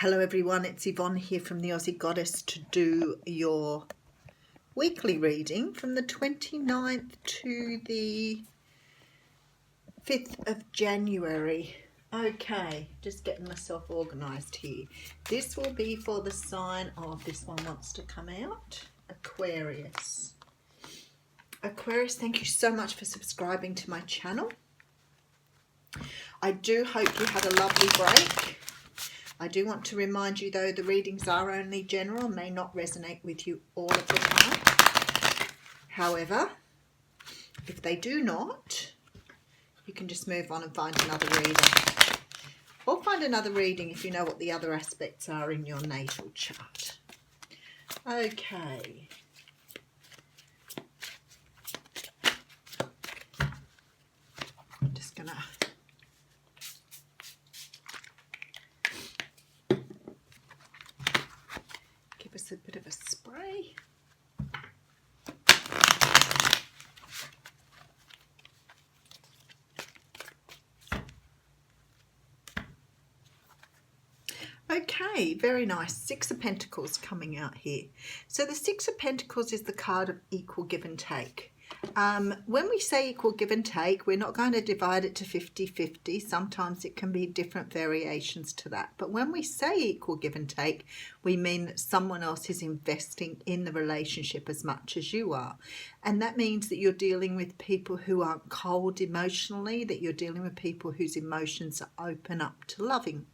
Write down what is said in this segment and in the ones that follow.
Hello everyone, it's Yvonne here from the Aussie Goddess to do your weekly reading from the 29th to the 5th of January. Okay, just getting myself organised here. This will be for the sign of, this one wants to come out, Aquarius. Aquarius, thank you so much for subscribing to my channel. I do hope you had a lovely break. I do want to remind you though, the readings are only general, may not resonate with you all of the time. However, if they do not, you can just move on and find another reading. Or find another reading if you know what the other aspects are in your natal chart. Okay. I'm just going to give us a bit of a spray. Okay, very nice. Six of Pentacles coming out here. So the Six of Pentacles is the card of equal give and take. When we say equal give and take, we're not going to divide it to 50-50. Sometimes it can be different variations to that. But when we say equal give and take, we mean that someone else is investing in the relationship as much as you are. And that means that you're dealing with people who aren't cold emotionally, that you're dealing with people whose emotions are open up to loving.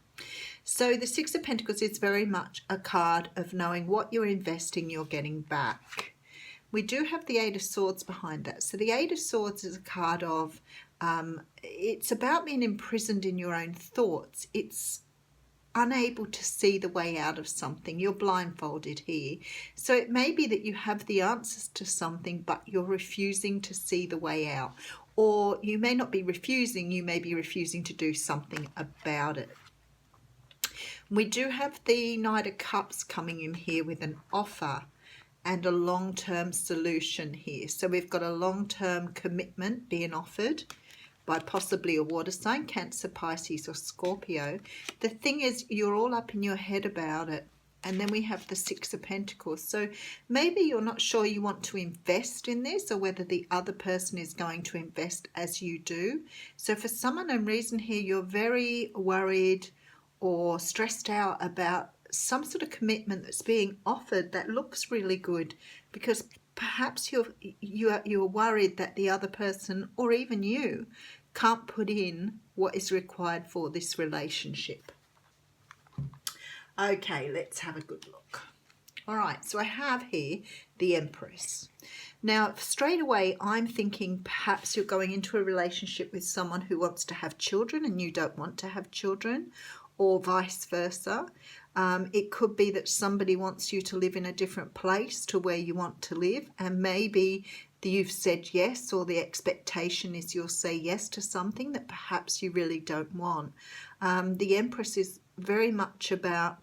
So the Six of Pentacles is very much a card of knowing what you're investing, you're getting back. We do have the Eight of Swords behind that. So the Eight of Swords is a card of, it's about being imprisoned in your own thoughts. It's unable to see the way out of something. You're blindfolded here. So it may be that you have the answers to something, but you're refusing to see the way out. Or you may not be refusing, you may be refusing to do something about it. We do have the Knight of Cups coming in here with an offer and a long-term solution here. So we've got a long-term commitment being offered by possibly a water sign, Cancer, Pisces or Scorpio. The thing is, you're all up in your head about it. And then we have the Six of Pentacles. So maybe you're not sure you want to invest in this or whether the other person is going to invest as you do. So for some unknown reason here, you're very worried or stressed out about some sort of commitment that's being offered that looks really good, because perhaps you're worried that the other person or even you can't put in what is required for this relationship. Okay, let's have a good look. All right, so I have here the Empress. Now, straight away, I'm thinking perhaps you're going into a relationship with someone who wants to have children and you don't want to have children, or vice versa. It could be that somebody wants you to live in a different place to where you want to live, and maybe you've said yes, or the expectation is you'll say yes to something that perhaps you really don't want. The Empress is very much about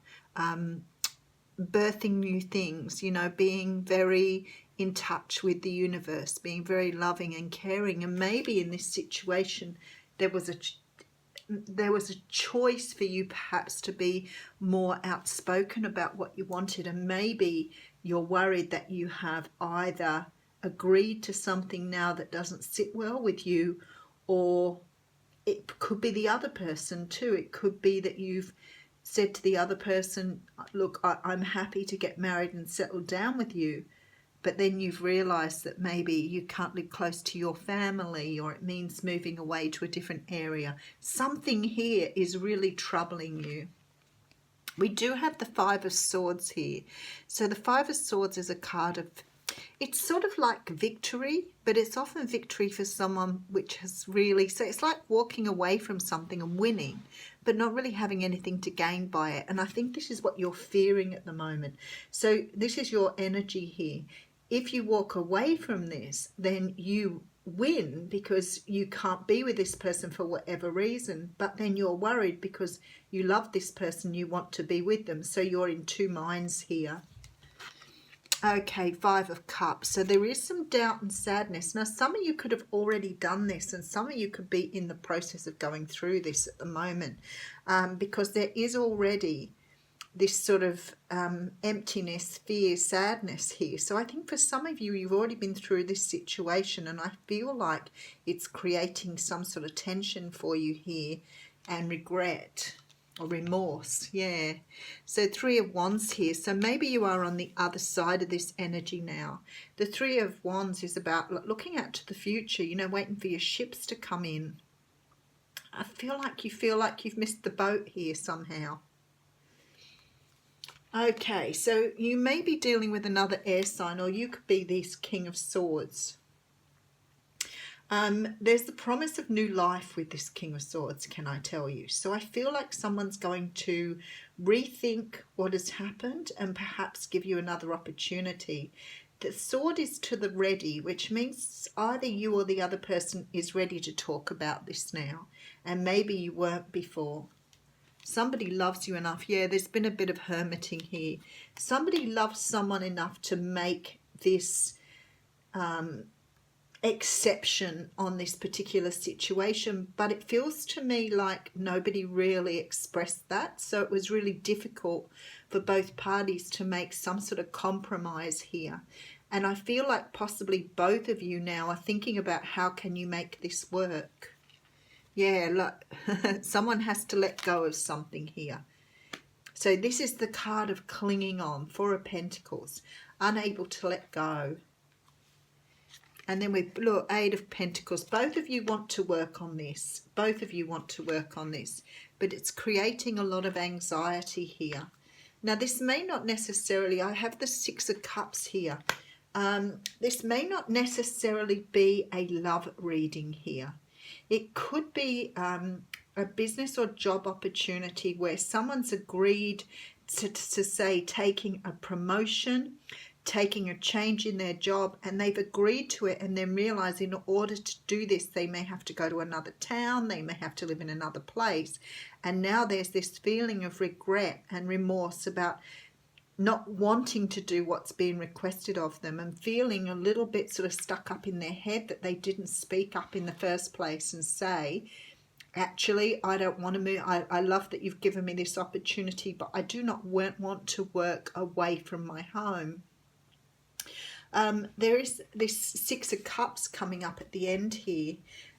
birthing new things, you know, being very in touch with the universe, being very loving and caring. And maybe in this situation there was a choice for you perhaps to be more outspoken about what you wanted, and maybe you're worried that you have either agreed to something now that doesn't sit well with you, or it could be the other person too. It could be that you've said to the other person, look, I'm happy to get married and settle down with you, but then you've realised that maybe you can't live close to your family, or it means moving away to a different area. Something here is really troubling you. We do have the Five of Swords here. So the Five of Swords is a card of, it's sort of like victory, but it's often victory for someone which has really, so it's like walking away from something and winning, but not really having anything to gain by it. And I think this is what you're fearing at the moment. So this is your energy here. If you walk away from this, then you win because you can't be with this person for whatever reason, but then you're worried because you love this person, you want to be with them. So you're in two minds here. Okay, Five of Cups. So there is some doubt and sadness. Now, some of you could have already done this, and some of you could be in the process of going through this at the moment, because there is already this sort of emptiness, fear, sadness here. So I think for some of you, you've already been through this situation, and I feel like it's creating some sort of tension for you here, and regret or remorse. Yeah. So 3 of Wands here. So maybe you are on the other side of this energy now. The 3 of Wands is about looking out to the future, you know, waiting for your ships to come in. I feel like you've missed the boat here somehow. Okay, so you may be dealing with another air sign, or you could be this King of Swords. There's the promise of new life with this King of Swords, can I tell you? So I feel like someone's going to rethink what has happened and perhaps give you another opportunity. The sword is to the ready, which means either you or the other person is ready to talk about this now, and maybe you weren't before. Somebody loves you enough. Yeah, there's been a bit of hermiting here. Somebody loves someone enough to make this exception on this particular situation, but it feels to me like nobody really expressed that. So it was really difficult for both parties to make some sort of compromise here. And I feel like possibly both of you now are thinking about how can you make this work. Yeah, look, someone has to let go of something here. So this is the card of clinging on, 4 of Pentacles, unable to let go. And then with, look, 8 of Pentacles. Both of you want to work on this. Both of you want to work on this. But it's creating a lot of anxiety here. Now, this may not necessarily, I have the 6 of Cups here. This may not necessarily be a love reading here. It could be a business or job opportunity where someone's agreed to say taking a promotion, taking a change in their job, and they've agreed to it, and then realize in order to do this they may have to go to another town, they may have to live in another place, and now there's this feeling of regret and remorse about not wanting to do what's being requested of them, and feeling a little bit sort of stuck up in their head that they didn't speak up in the first place and say, actually, I don't want to move. I love that you've given me this opportunity, but I do not want to work away from my home. There is this 6 of Cups coming up at the end here,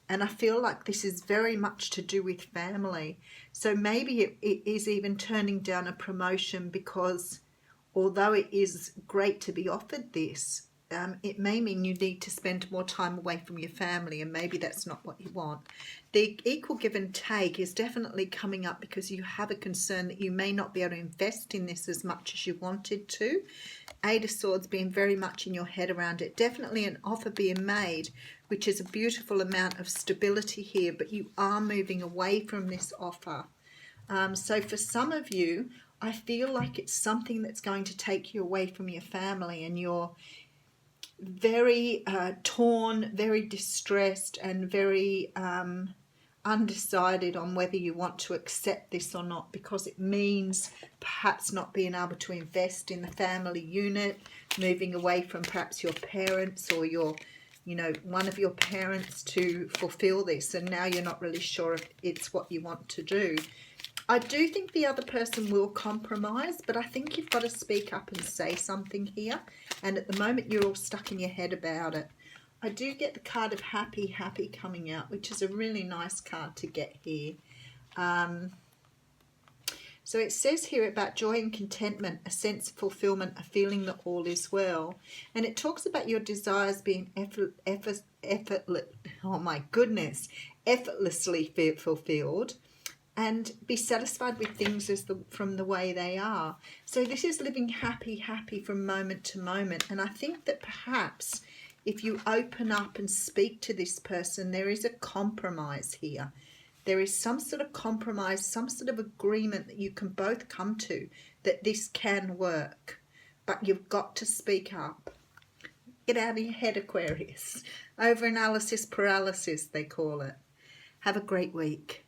and I feel like this is very much to do with family. So maybe it is even turning down a promotion because although it is great to be offered this, it may mean you need to spend more time away from your family, and maybe that's not what you want. The equal give and take is definitely coming up because you have a concern that you may not be able to invest in this as much as you wanted to. 8 of Swords being very much in your head around it. Definitely an offer being made, which is a beautiful amount of stability here, but you are moving away from this offer. So for some of you, I feel like it's something that's going to take you away from your family, and you're very torn, very distressed, and very undecided on whether you want to accept this or not, because it means perhaps not being able to invest in the family unit, moving away from perhaps your parents or your, you know, one of your parents to fulfill this, and now you're not really sure if it's what you want to do. I do think the other person will compromise, but I think you've got to speak up and say something here. And at the moment, you're all stuck in your head about it. I do get the card of happy, happy coming out, which is a really nice card to get here. So it says here about joy and contentment, a sense of fulfillment, a feeling that all is well. And it talks about your desires being effortlessly fulfilled, and be satisfied with things from the way they are. So this is living happy from moment to moment. And I think that perhaps if you open up and speak to this person, there is a compromise here. There is some sort of compromise, some sort of agreement that you can both come to, that this can work. But you've got to speak up. Get out of your head, Aquarius. Overanalysis paralysis, they call it. Have a great week.